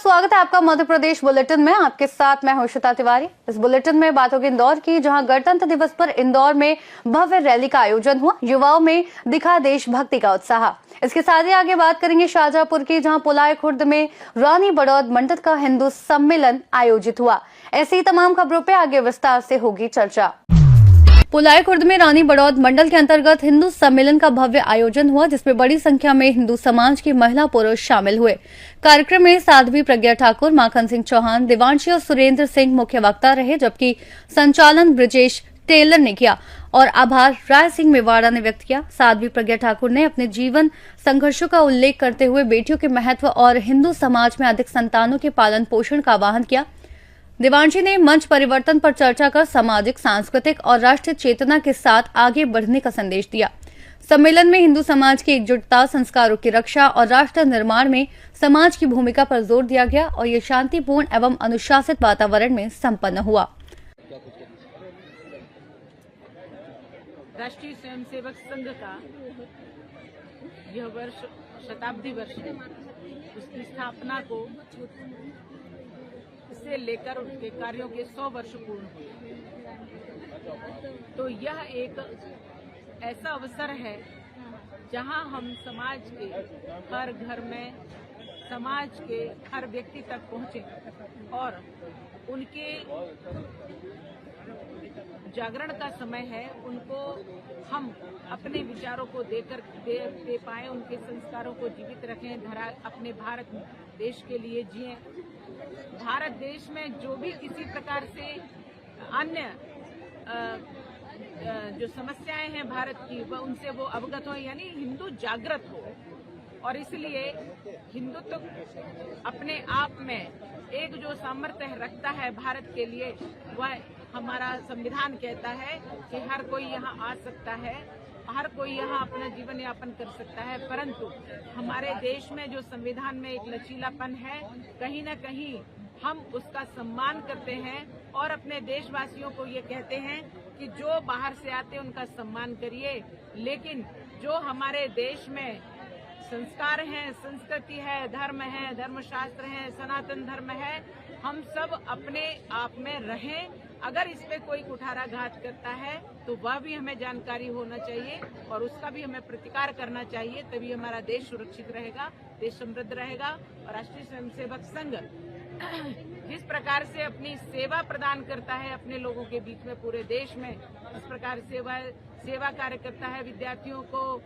स्वागत है आपका मध्य प्रदेश बुलेटिन में। आपके साथ मैं हूं श्वेता तिवारी। इस बुलेटिन में बात होगी इंदौर की, जहां गणतंत्र दिवस पर इंदौर में भव्य रैली का आयोजन हुआ। युवाओं में दिखा देशभक्ति का उत्साह। इसके साथ ही आगे बात करेंगे शाहजहांपुर की, जहां पुलाय खुर्द में रानी बड़ौद मंडल का हिंदू सम्मेलन आयोजित हुआ। ऐसी तमाम खबरों पर आगे विस्तार से होगी चर्चा। पुलाय खुर्द में रानी बड़ौद मंडल के अंतर्गत हिंदू सम्मेलन का भव्य आयोजन हुआ, जिसमें बड़ी संख्या में हिंदू समाज के महिला पुरुष शामिल हुए। कार्यक्रम में साध्वी प्रज्ञा ठाकुर, माखन सिंह चौहान, देवांशी और सुरेंद्र सिंह मुख्य वक्ता रहे, जबकि संचालन ब्रिजेश टेलर ने किया और आभार राय सिंह मेवाड़ा ने व्यक्त किया। साध्वी प्रज्ञा ठाकुर ने अपने जीवन संघर्षों का उल्लेख करते हुए बेटियों के महत्व और हिंदू समाज में अधिक संतानों के पालन पोषण का आह्वान किया। देवांशी ने मंच परिवर्तन पर चर्चा कर सामाजिक, सांस्कृतिक और राष्ट्रीय चेतना के साथ आगे बढ़ने का संदेश दिया। सम्मेलन में हिंदू समाज की एकजुटता, संस्कारों की रक्षा और राष्ट्र निर्माण में समाज की भूमिका पर जोर दिया गया और ये शांतिपूर्ण एवं अनुशासित वातावरण में संपन्न हुआ। राष्ट्रीय स्वयंसेवक संघ का यह वर्ष शताब्दी वर्ष है। उसकी स्थापना को से लेकर उनके कार्यों के 100 वर्ष पूर्ण हुए। तो यह एक ऐसा अवसर है जहां हम समाज के हर घर में, समाज के हर व्यक्ति तक पहुंचे और उनके जागरण का समय है। उनको हम अपने विचारों को दे पाए, उनके संस्कारों को जीवित रखें, अपने भारत देश के लिए जिएं। भारत देश में जो भी किसी प्रकार से अन्य जो समस्याएं हैं भारत की, वह उनसे वो अवगत हो, यानी हिंदू जागृत हो। और इसलिए हिंदुत्व अपने आप में एक जो सामर्थ्य रखता है भारत के लिए, वह हमारा संविधान कहता है कि हर कोई यहाँ आ सकता है, हर कोई यहाँ अपना जीवन यापन कर सकता है। परंतु हमारे देश में जो संविधान में एक लचीलापन है, कहीं न कहीं हम उसका सम्मान करते हैं और अपने देशवासियों को ये कहते हैं कि जो बाहर से आते हैं उनका सम्मान करिए, लेकिन जो हमारे देश में संस्कार हैं, संस्कृति है, धर्म है, धर्मशास्त्र है, सनातन धर्म है, हम सब अपने आप में रहें। अगर इस पे कोई कुठाराघात करता है तो वह भी हमें जानकारी होना चाहिए और उसका भी हमें प्रतिकार करना चाहिए, तभी हमारा देश सुरक्षित रहेगा, देश समृद्ध रहेगा। और राष्ट्रीय स्वयंसेवक संघ जिस प्रकार से अपनी सेवा प्रदान करता है अपने लोगों के बीच में पूरे देश में, इस प्रकार से वह सेवा कार्य करता है, विद्यार्थियों को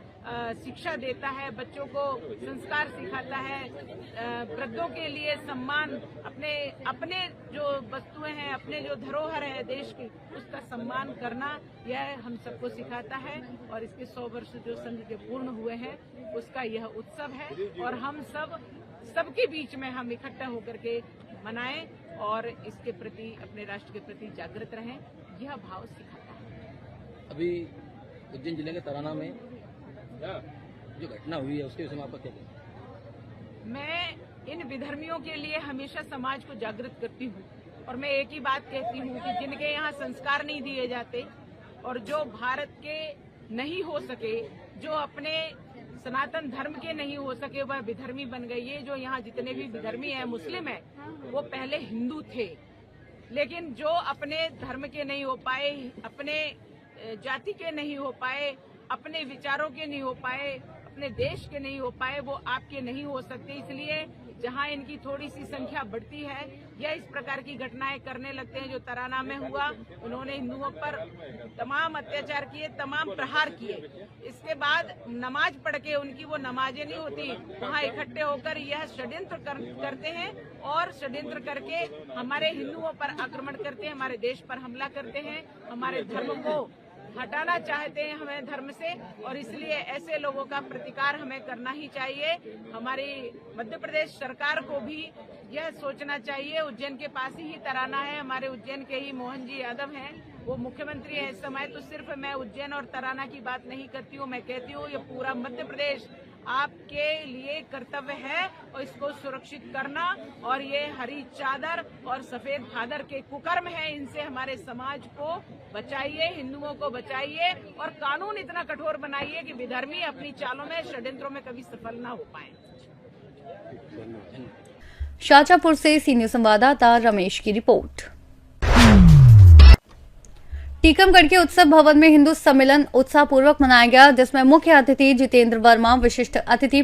शिक्षा देता है, बच्चों को संस्कार सिखाता है, वृद्धों के लिए सम्मान, अपने जो वस्तुएं हैं, अपने जो धरोहर है देश की, उसका सम्मान करना, यह हम सबको सिखाता है। और इसके 100 वर्ष जो संघ के पूर्ण हुए हैं, उसका यह उत्सव है और हम सबके बीच में हम इकट्ठा होकर के मनाएं और इसके प्रति, अपने राष्ट्र के प्रति जागृत रहें, यह भाव सिखाता है। अभी उज्जैन जिले के तराना में जो घटना हुई है, उसके विषय में आपका क्या कहना है? मैं इन विधर्मियों के लिए हमेशा समाज को जागृत करती हूँ और मैं एक ही बात कहती हूँ कि जिनके यहाँ संस्कार नहीं दिए जाते और जो भारत के नहीं हो सके, जो अपने सनातन धर्म के नहीं हो सके, वह विधर्मी बन गए। ये जो यहाँ जितने भी विधर्मी हैं, मुस्लिम हैं, वो पहले हिंदू थे, लेकिन जो अपने धर्म के नहीं हो पाए, अपने जाति के नहीं हो पाए, अपने विचारों के नहीं हो पाए, अपने देश के नहीं हो पाए, वो आपके नहीं हो सकते। इसलिए जहाँ इनकी थोड़ी सी संख्या बढ़ती है, यह इस प्रकार की घटनाएं करने लगते हैं। जो तराना में हुआ, उन्होंने हिंदुओं पर तमाम अत्याचार किए, तमाम प्रहार किए। इसके बाद नमाज पढ़ के, उनकी वो नमाजें नहीं होती, वहाँ इकट्ठे होकर यह षड्यंत्र करते हैं और षड्यंत्र करके हमारे हिंदुओं पर आक्रमण करते हैं, हमारे देश पर हमला करते हैं, हमारे धर्म को हटाना चाहते हैं हमें धर्म से। और इसलिए ऐसे लोगों का प्रतिकार हमें करना ही चाहिए। हमारी मध्य प्रदेश सरकार को भी यह सोचना चाहिए। उज्जैन के पास ही तराना है, हमारे उज्जैन के ही मोहन जी यादव हैं, वो मुख्यमंत्री है इस समय। तो सिर्फ मैं उज्जैन और तराना की बात नहीं करती हूँ, मैं कहती हूँ ये पूरा मध्य प्रदेश आपके लिए कर्तव्य है और इसको सुरक्षित करना। और ये हरी चादर और सफेद चादर के कुकर्म है, इनसे हमारे समाज को बचाइए, हिंदुओं को बचाइए और कानून इतना कठोर बनाइए कि विधर्मी अपनी चालों में, षड्यंत्रों में कभी सफल ना हो पाए। शाजापुर से सीनियर संवाददाता रमेश की रिपोर्ट। टीकमगढ़ के उत्सव भवन में हिंदू सम्मेलन उत्साहपूर्वक मनाया गया, जिसमें मुख्य अतिथि जितेंद्र वर्मा, विशिष्ट अतिथि